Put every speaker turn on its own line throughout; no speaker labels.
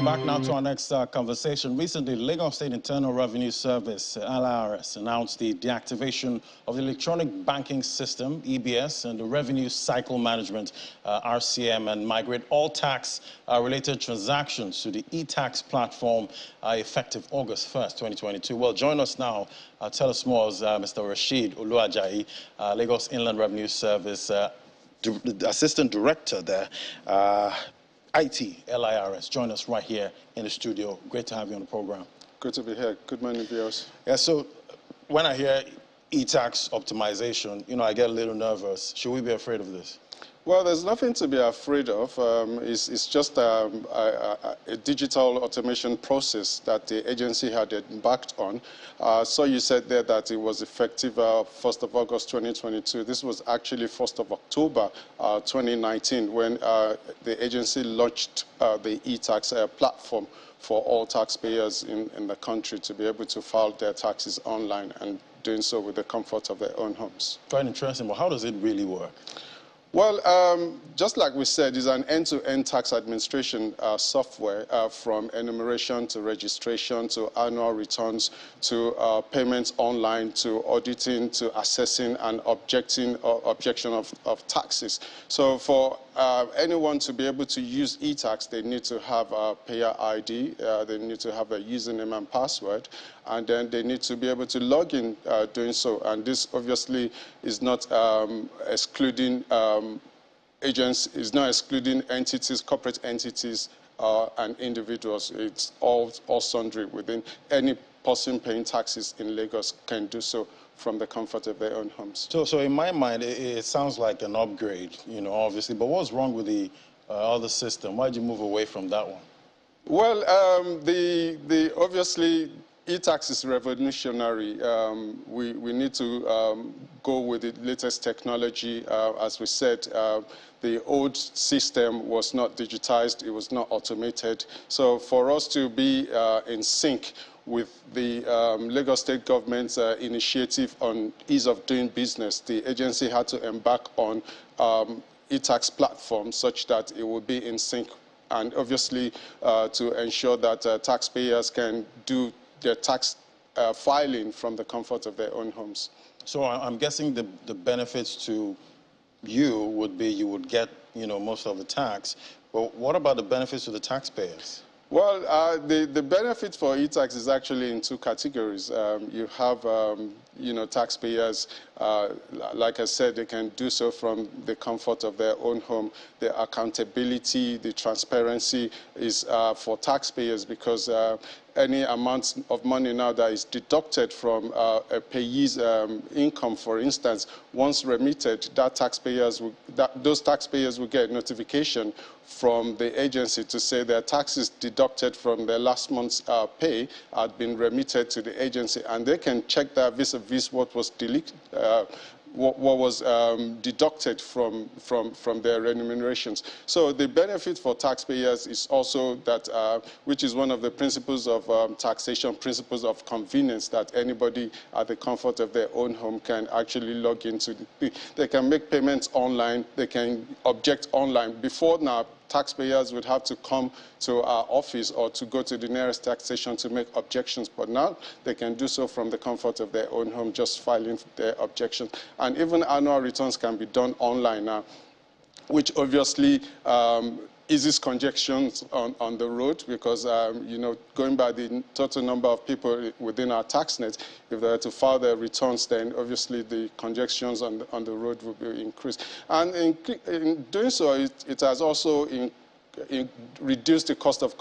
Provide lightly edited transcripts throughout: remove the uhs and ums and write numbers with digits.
back now to our next conversation. Recently, Lagos State Internal Revenue Service, LIRS, announced the deactivation of the Electronic Banking System, EBS, and the Revenue Cycle Management, RCM, and migrate all tax-related transactions to the e-tax platform effective August 1st, 2022. Well, join us now. Tell us more as Mr. Rashid Oluwajayi, Lagos Inland Revenue Service, the Assistant Director there. IT, LIRS. Join us right here in the studio. Great to have you on the program.
Good to be here. Good morning, viewers.
Yeah, so when I hear e-tax optimization, I get a little nervous. Should we be afraid of this?
Well, there's nothing to be afraid of. It's just a digital automation process that the agency had embarked on. So you said there that it was effective 1st of August 2022. This was actually 1st of October 2019 when the agency launched the e-tax platform for all taxpayers in the country to be able to file their taxes online and doing so with the comfort of their own homes.
Quite interesting, but how does it really work?
Well, just like we said, it's an end-to-end tax administration software from enumeration to registration to annual returns to payments online to auditing to assessing and objection of taxes. So for anyone to be able to use e-tax, they need to have a payer ID, they need to have a username and password, and then they need to be able to log in doing so. And this obviously is not excluding agents, is not excluding entities, corporate entities, and individuals. It's all sundry within any person paying taxes in Lagos can do so from the comfort of their own homes.
So in my mind, it sounds like an upgrade, obviously. But what's wrong with the other system? Why did you move away from that one?
Well, obviously, e-tax is revolutionary. We need to go with the latest technology. As we said, the old system was not digitized, it was not automated. So for us to be in sync with the Lagos State government's initiative on ease of doing business, the agency had to embark on e-tax platform such that it would be in sync, and obviously to ensure that taxpayers can do their tax filing from the comfort of their own homes.
So I'm guessing the benefits to you would be you would get, most of the tax. But what about the benefits to the taxpayers?
Well, the benefit for e-tax is actually in two categories. You have, taxpayers, like I said, they can do so from the comfort of their own home. The accountability, the transparency is for taxpayers because any amount of money now that is deducted from a payee's income, for instance, once remitted, those taxpayers will get notification from the agency to say their taxes deducted from their last month's pay had been remitted to the agency, and they can check that vis-a-vis what was deducted from their remunerations. So the benefit for taxpayers is also that, which is one of the principles of taxation, principles of convenience, that anybody at the comfort of their own home can actually log into. They can make payments online, they can object online. Before now, taxpayers would have to come to our office or to go to the nearest tax station to make objections, but now they can do so from the comfort of their own home, just filing their objection. And even annual returns can be done online now, which obviously eases congestions on the road because, going by the total number of people within our tax net, if they were to file their returns, then obviously the congestions on the road will be increased. And in doing so, it has also reduced the cost of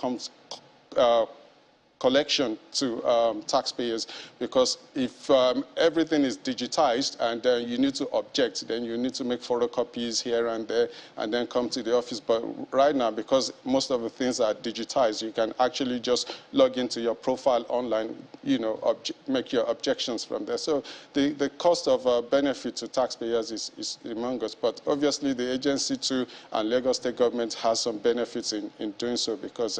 collection to taxpayers, because if everything is digitized and you need to object, then you need to make photocopies here and there and then come to the office. But right now, because most of the things are digitized, you can actually just log into your profile online, make your objections from there. So the cost of benefit to taxpayers is humongous. But obviously the agency too and Lagos State government has some benefits in doing so, because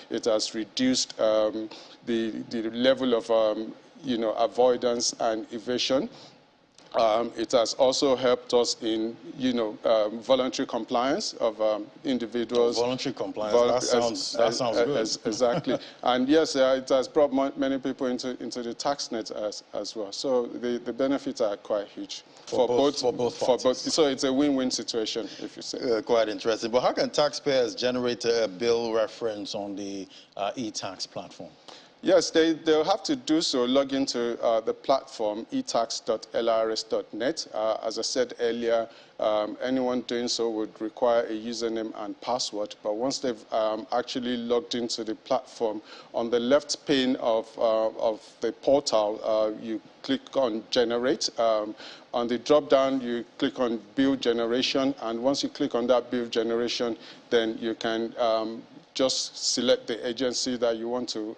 it has reduced the level of avoidance and evasion. It has also helped us in, voluntary compliance of individuals.
Voluntary compliance, that sounds good.
Exactly. And yes, it has brought many people into the tax net as well. So the benefits are quite huge
for both parties.
So it's a win-win situation, if you say.
Quite interesting. But how can taxpayers generate a bill reference on the e-tax platform?
Yes, they'll have to do so, log into the platform, etax.lrs.net. As I said earlier, anyone doing so would require a username and password. But once they've actually logged into the platform, on the left pane of the portal, you click on Generate. On the drop-down, you click on Bill Generation. And once you click on that Bill Generation, then you can just select the agency that you want to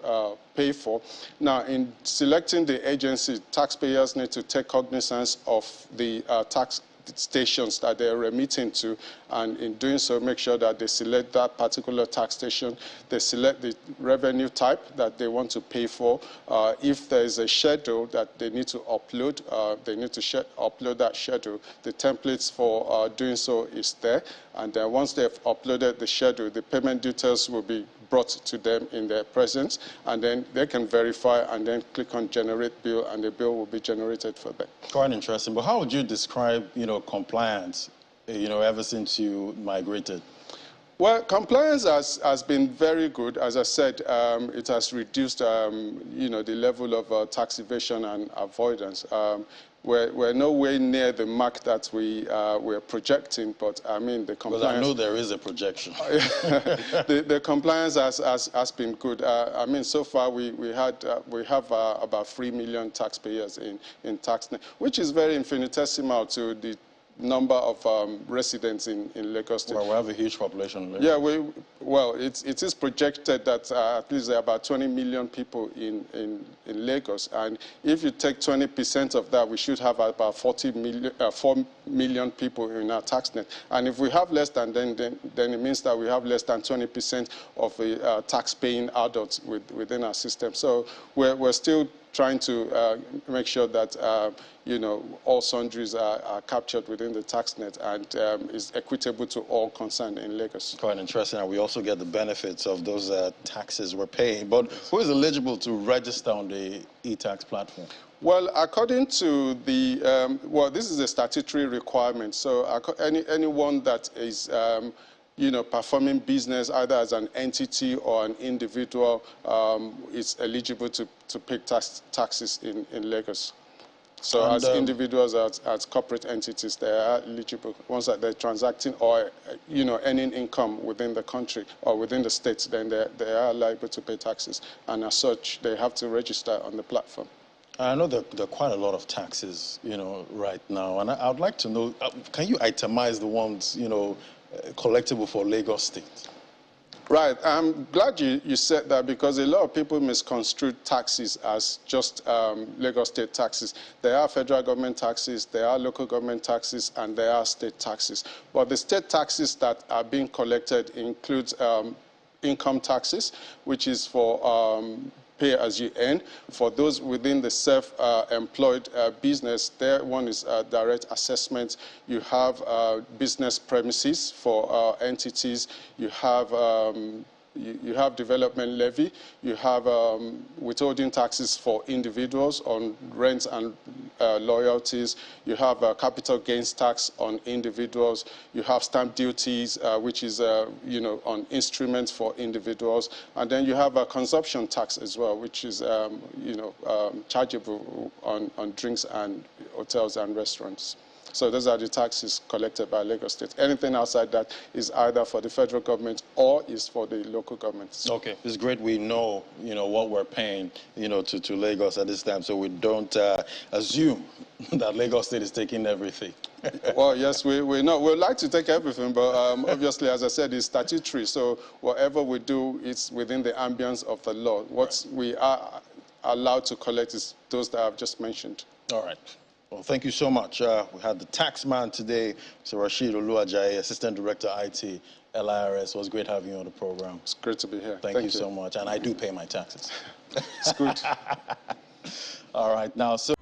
pay for. Now, in selecting the agency, taxpayers need to take cognizance of the tax stations that they're remitting to, and in doing so, make sure that they select that particular tax station. They select the revenue type that they want to pay for. If there is a schedule that they need to upload, they need to upload that schedule. The templates for doing so is there, and once they've uploaded the schedule, the payment details will be brought to them in their presence, and then they can verify and then click on Generate Bill, and the bill will be generated for them.
Quite interesting. But how would you describe, compliance, ever since you migrated?
Well, compliance has been very good. As I said, it has reduced, the level of tax evasion and avoidance. We're nowhere near the mark that we're projecting, but I mean the compliance.
Because I know there is a projection.
the compliance has been good. I mean, so far we have about 3 million taxpayers in TaxNet, which is very infinitesimal to the number of residents in Lagos State.
Well, we have a huge population in Lagos.
Yeah, it is projected that at least there are about 20 million people in Lagos, and if you take 20% of that, we should have about 4 million people in our tax net. And if we have less than, then it means that we have less than 20% of the tax-paying adults within our system. So we're still trying to make sure that all sundries are captured within the tax net and is equitable to all concerned in Lagos.
Quite interesting, and we also get the benefits of those taxes we're paying. But who is eligible to register on the e-tax platform?
Well, according to the, this is a statutory requirement. So anyone that is performing business either as an entity or an individual is eligible to pay taxes in Lagos. So as individuals, as corporate entities, they are eligible. Once that they're transacting or, earning income within the country or within the states, then they are liable to pay taxes. And as such, they have to register on the platform.
I know there are quite a lot of taxes, right now. And I'd like to know, can you itemize the ones, collectible for Lagos State?
Right. I'm glad you said that, because a lot of people misconstrue taxes as just Lagos State taxes. There are federal government taxes, there are local government taxes, and there are state taxes. But the state taxes that are being collected includes income taxes, which is for pay as you earn. For those within the self-employed business, their one is direct assessment. You have business premises for entities. You have development levy. You have withholding taxes for individuals on rents and loyalties. You have capital gains tax on individuals. You have stamp duties, which is on instruments for individuals. And then you have a consumption tax as well, which is chargeable on drinks and hotels and restaurants. So those are the taxes collected by Lagos State. Anything outside that is either for the federal government or is for the local governments.
Okay, it's great we know, what we're paying, to Lagos at this time, so we don't assume that Lagos State is taking everything.
Well, yes, we know. We'd like to take everything, but obviously, as I said, it's statutory. So whatever we do is within the ambience of the law. What we are allowed to collect is those that I've just mentioned.
All right. Well, thank you so much. We had the tax man today, Mr. Rashid Oluwajaye, Assistant Director, IT, LIRS. It was great having you on the program.
It's great to be here.
Thank you so much. And I do pay my taxes.
It's good.
All right. Now, so